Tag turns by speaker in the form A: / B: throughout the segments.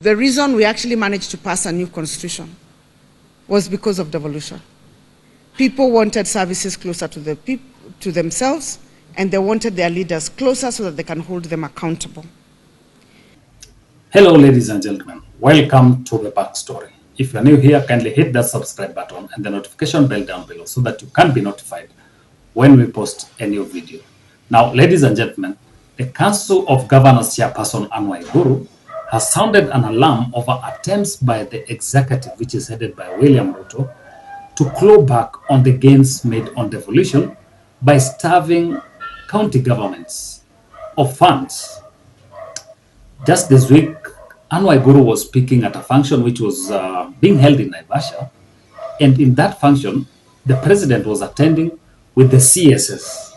A: The reason we actually managed to pass a new constitution was because of devolution. People wanted services closer to to themselves, and they wanted their leaders closer so that they can hold them accountable.
B: Hello, ladies and gentlemen. Welcome to the backstory. If you're new here, kindly hit that subscribe button and the notification bell down below so that you can be notified when we post a new video. Now, ladies and gentlemen, the Council of Governors Chairperson Waiguru has sounded an alarm over attempts by the executive, which is headed by William Ruto, to claw back on the gains made on devolution by starving county governments of funds. Just this week, Waiguru was speaking at a function which was being held in Naivasha, and in that function, the president was attending with the CSS.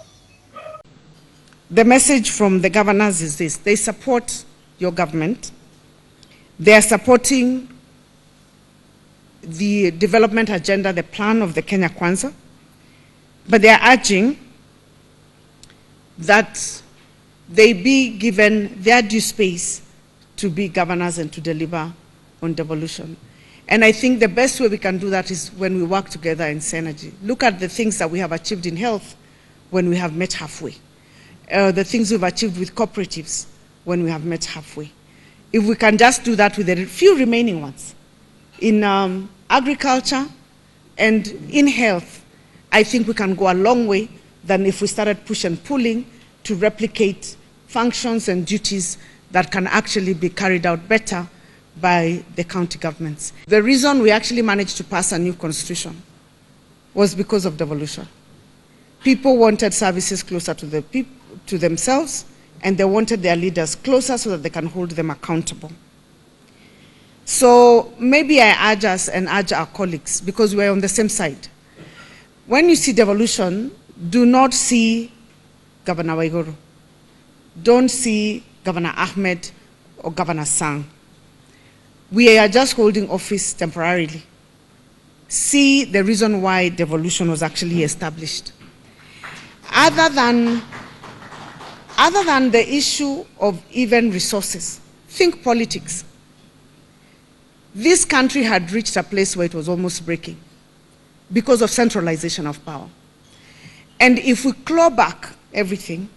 A: The message from the governors is this: they support your government. They are supporting the development agenda, the plan of the Kenya Kwanza, but they are urging that they be given their due space to be governors and to deliver on devolution. And I think the best way we can do that is when we work together in synergy. Look at the things that we have achieved in health when we have met halfway. The things we've achieved with cooperatives when we have met halfway. If we can just do that with the few remaining ones, in agriculture and in health, I think we can go a long way than if we started push and pulling to replicate functions and duties that can actually be carried out better by the county governments. The reason we actually managed to pass a new constitution was because of devolution. People wanted services closer to themselves, and they wanted their leaders closer so that they can hold them accountable. So maybe I urge us and urge our colleagues, because we're on the same side. When you see devolution, do not see Governor Waiguru. Don't see Governor Ahmed or Governor Sang. We are just holding office temporarily. See the reason why devolution was actually established. Other than the issue of even resources, think politics. This country had reached a place where it was almost breaking because of centralization of power. And if we claw back everything,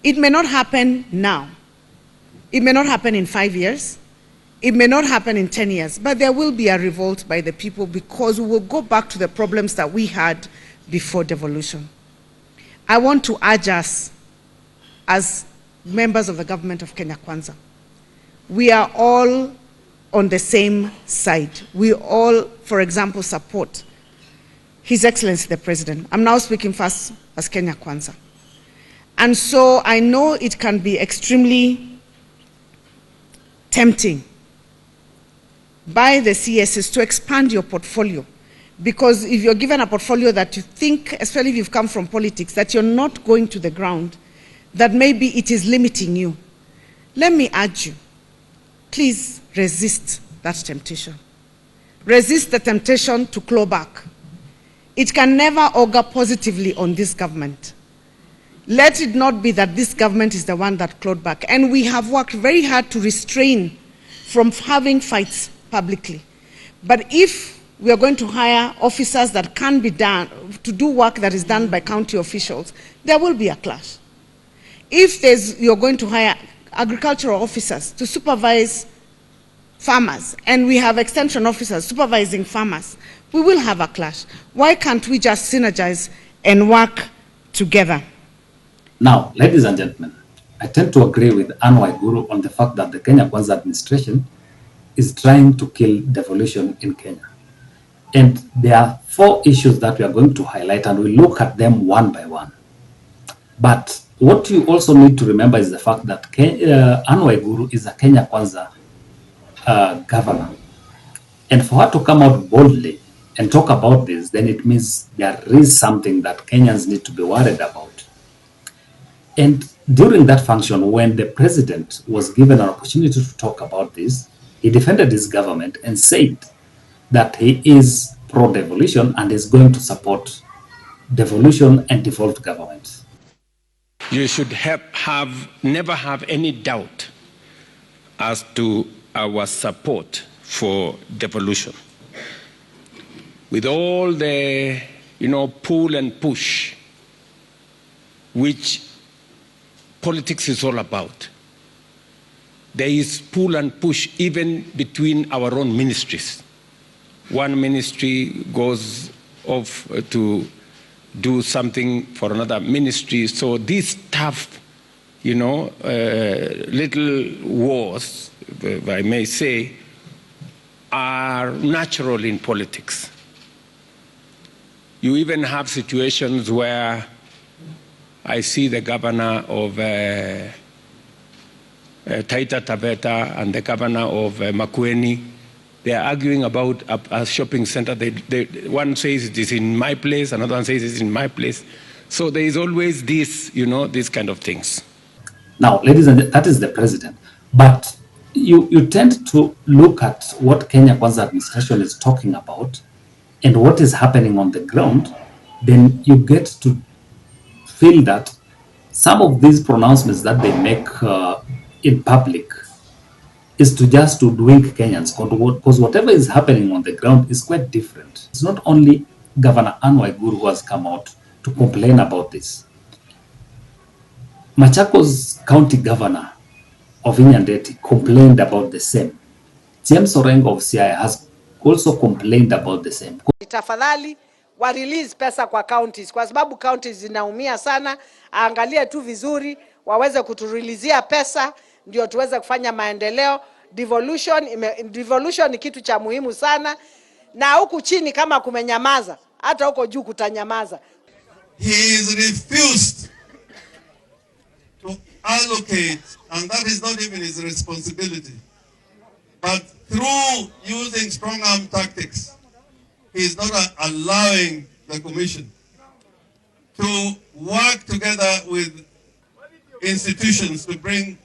A: it may not happen now. It may not happen in 5 years. It may not happen in 10 years, but there will be a revolt by the people because we will go back to the problems that we had before devolution. I want to urge us as members of the government of Kenya Kwanza. We are all on the same side. We all, for example, support His Excellency the President. I'm now speaking first as Kenya Kwanza. And so I know it can be extremely tempting by the CSS to expand your portfolio. Because if you're given a portfolio that you think, especially if you've come from politics, that you're not going to the ground, that maybe it is limiting you. Let me urge you, please resist that temptation. Resist the temptation to claw back. It can never augur positively on this government. Let it not be that this government is the one that clawed back. And we have worked very hard to restrain from having fights publicly. But if we are going to hire officers that can be done, to do work that is done by county officials, there will be a clash. If you're going to hire agricultural officers to supervise farmers, and we have extension officers supervising farmers, we will have a clash. Why can't we just synergize and work together?
B: Now, ladies and gentlemen, I tend to agree with Waiguru on the fact that the Kenya Kwanza administration is trying to kill devolution in Kenya. And there are 4 issues that we are going to highlight, and we'll look at them one by one. But what you also need to remember is the fact that Waiguru is a Kenya Kwanza governor. And for her to come out boldly and talk about this, then it means there is something that Kenyans need to be worried about. And during that function, when the president was given an opportunity to talk about this, he defended his government and said that he is pro-devolution and is going to support devolution and devolved government.
C: You should never have any doubt as to our support for devolution. With all the, pull and push, which politics is all about. There is pull and push even between our own ministries. One ministry goes off to do something for another ministry. So these tough, little wars, if I may say, are natural in politics. You even have situations where I see the governor of Taita Taveta and the governor of Makueni. They are arguing about a shopping center. One says it is in my place, another one says it is in my place. So there is always this, these kind of things.
B: Now, ladies and gentlemen, that is the president. But you tend to look at what Kenya Kwanza administration is talking about and what is happening on the ground, then you get to feel that some of these pronouncements that they make in public is to just to wink Kenyans, because whatever is happening on the ground is quite different. It's not only Governor Waiguru who has come out to complain about this. Machakos County Governor of Inyandeti complained about the same. James Orengo of Siaya has also complained about the same.
D: Tafadhali wa release pesa kwa counties kwa sababu counties zinaumia sana. Aangalie tu vizuri waweze kuturelizia pesa ndio tuweze kufanya maendeleo. Devolution ni kitu cha muhimu sana, na huku chini kama kumenyamaza, hata huko juu kutanyamaza.
E: He is refused to allocate, and that is not even his responsibility. But through using strong arm tactics, he is not allowing the commission to work together with institutions to bring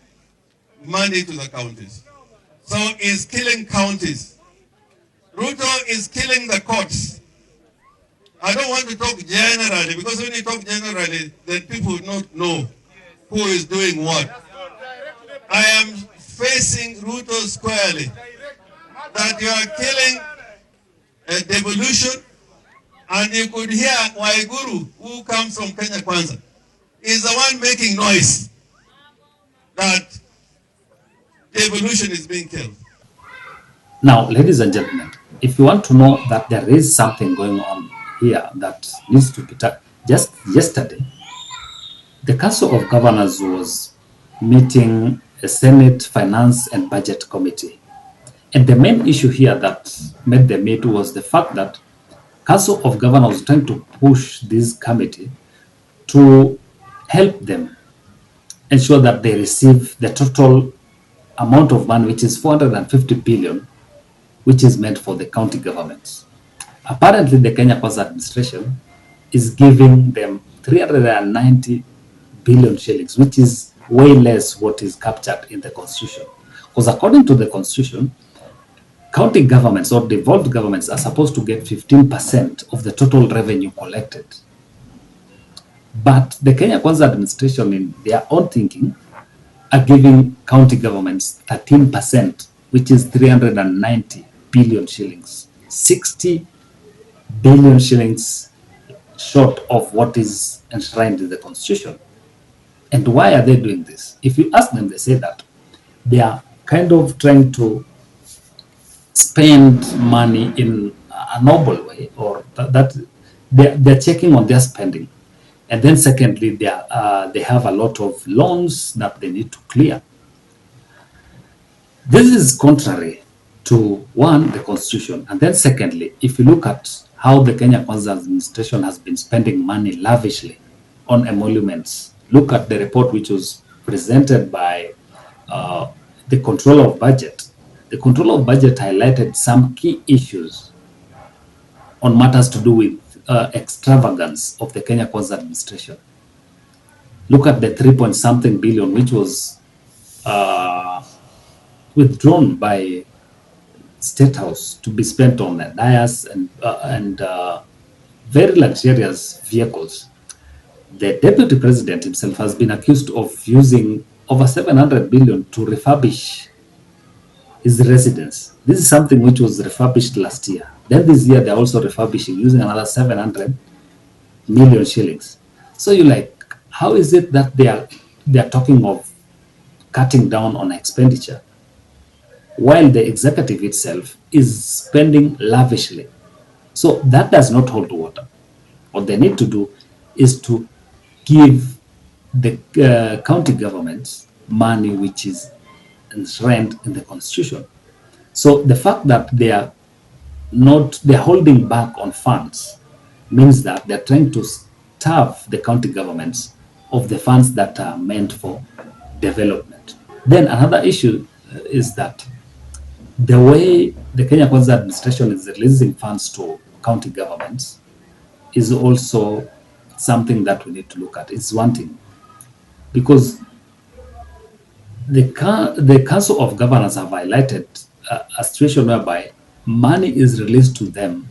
E: money to the counties. So he's killing counties. Ruto is killing the courts. I don't want to talk generally, because when you talk generally, then people will not know who is doing what. I am facing Ruto squarely that you are killing a devolution, and you could hear Waiguru, who comes from Kenya Kwanza, is the one making noise that devolution is being killed.
B: Now, ladies and gentlemen, if you want to know that there is something going on here that needs to be done, just yesterday, the Council of Governors was meeting a Senate Finance and Budget Committee. And the main issue here that made the meet was the fact that Council of Governors was trying to push this committee to help them ensure that they receive the total amount of money, which is 450 billion, which is meant for the county governments. Apparently, the Kenya Kwanza administration is giving them 390 billion shillings, which is way less what is captured in the constitution. Because according to the constitution, county governments or devolved governments are supposed to get 15% of the total revenue collected. But the Kenya Kwanza administration, in their own thinking, are giving county governments 13%, which is 390 billion shillings, 60 billion shillings short of what is enshrined in the constitution. And why are they doing this? If you ask them, they say that they are kind of trying to spend money in a noble way, or that they're checking on their spending. And then secondly, they have a lot of loans that they need to clear. This is contrary to, one, the constitution. And then secondly, if you look at how the Kenya Kwanza administration has been spending money lavishly on emoluments, look at the report which was presented by the Controller of Budget. The Controller of Budget highlighted some key issues on matters to do with extravagance of the Kenya Kwanza administration. Look at the 3-point-something billion, which was withdrawn by State House to be spent on dayas and very luxurious vehicles. The Deputy President himself has been accused of using over 700 billion to refurbish is residence. This is something which was refurbished last year. Then this year they're also refurbishing using another 700 million shillings. So you're like, how is it that they are talking of cutting down on expenditure while the executive itself is spending lavishly? So that does not hold water. What they need to do is to give the county governments money which is enshrined in the constitution. So the fact that they're holding back on funds means that they're trying to starve the county governments of the funds that are meant for development. Then another issue is that the way the Kenya Kwanza administration is releasing funds to county governments is also something that we need to look at. It's one thing, because the Council of Governors have highlighted a situation whereby money is released to them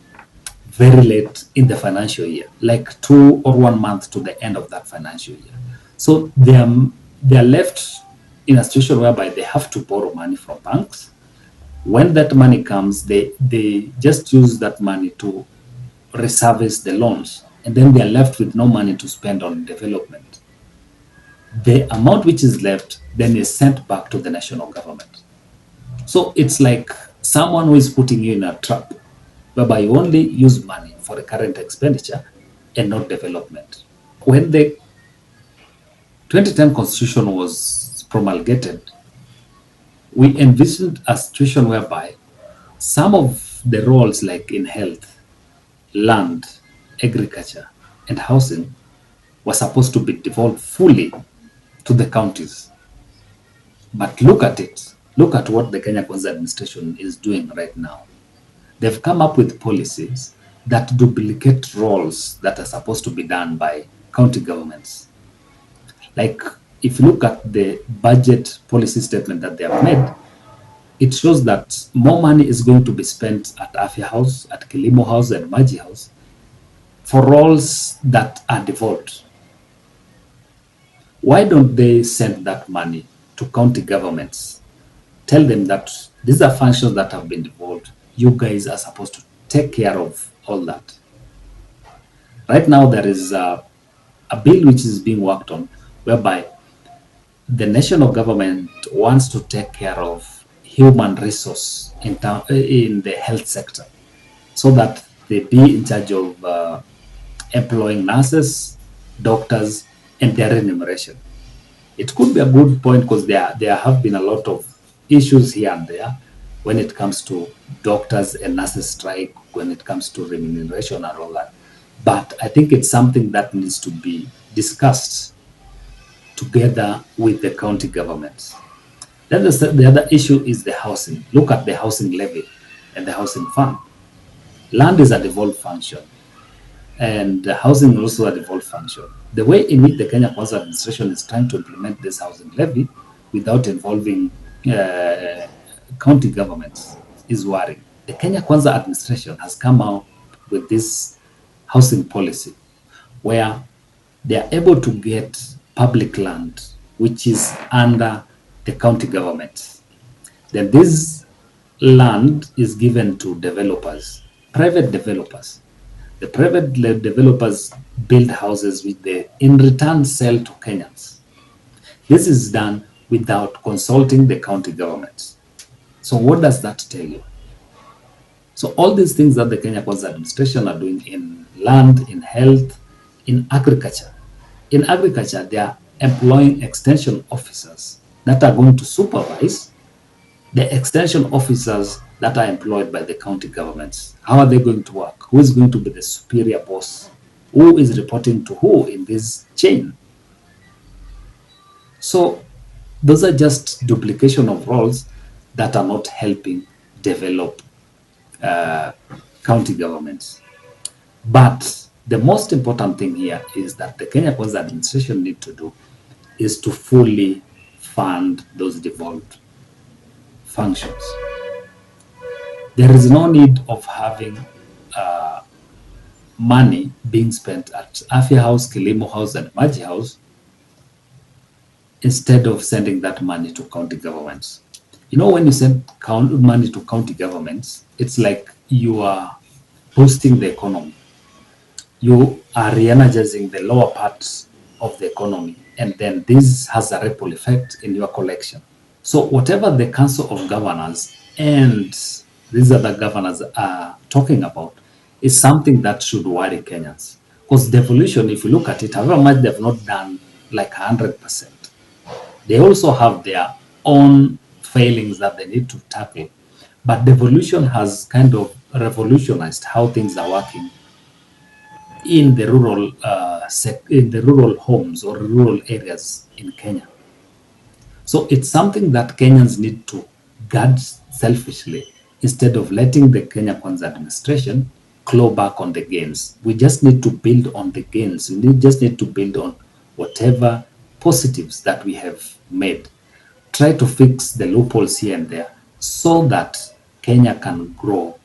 B: very late in the financial year, like 2 or 1 month to the end of that financial year. So they are left in a situation whereby they have to borrow money from banks. When that money comes, they just use that money to reservice the loans, and then they are left with no money to spend on development. The amount which is left then is sent back to the national government. So it's like someone who is putting you in a trap, whereby you only use money for the current expenditure and not development. When the 2010 constitution was promulgated, we envisioned a situation whereby some of the roles, like in health, land, agriculture, and housing, were supposed to be devolved fully to the counties. But look at it. Look at what the Kenya Kwanza administration is doing right now. They've come up with policies that duplicate roles that are supposed to be done by county governments. Like, if you look at the budget policy statement that they have made, it shows that more money is going to be spent at Afya House, at Kilimo House, and Maji House for roles that are devolved. Why don't they send that money to county governments? Tell them that these are functions that have been devolved. You guys are supposed to take care of all that. Right now, there is a bill which is being worked on, whereby the national government wants to take care of human resource in the health sector, so that they be in charge of employing nurses, doctors, and their remuneration. It could be a good point, because there have been a lot of issues here and there when it comes to doctors and nurses strike, when it comes to remuneration and all that. But I think it's something that needs to be discussed together with the county governments. Then the other issue is the housing. Look at the housing levy and the housing fund. Land is a devolved function, and housing is also a devolved function. The way in which the Kenya Kwanza administration is trying to implement this housing levy without involving county governments is worrying. The Kenya Kwanza administration has come out with this housing policy where they are able to get public land which is under the county government. Then this land is given to developers, private developers. The private developers build houses which they in return sell to Kenyans. This is done without consulting the county governments. So what does that tell you? So all these things that the Kenya Kwanza administration are doing in land, in health, in agriculture. In agriculture, they are employing extension officers that are going to supervise the extension officers that are employed by the county governments. How are they going to work? Who is going to be the superior boss? Who is reporting to who in this chain? So those are just duplication of roles that are not helping develop county governments. But the most important thing here is that the Kenya Kwanza administration need to do is to fully fund those devolved functions. There is no need of having money being spent at Afya House, Kilimo House, and Maji House instead of sending that money to county governments. You know, when you send money to county governments, it's like you are boosting the economy. You are re-energizing the lower parts of the economy, and then this has a ripple effect in your collection. So whatever the Council of Governors and these other governors are talking about is something that should worry Kenyans. Because devolution, if you look at it, however much they've not done like 100%, they also have their own failings that they need to tackle. But devolution has kind of revolutionized how things are working in the rural homes or rural areas in Kenya. So it's something that Kenyans need to guard selfishly instead of letting the Kenya Kwanza administration claw back on the gains. We just need to build on the gains. We just need to build on whatever positives that we have made. Try to fix the loopholes here and there so that Kenya can grow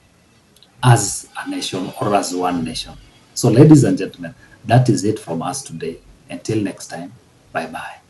B: as a nation or as one nation. So ladies and gentlemen, that is it from us today. Until next time, bye-bye.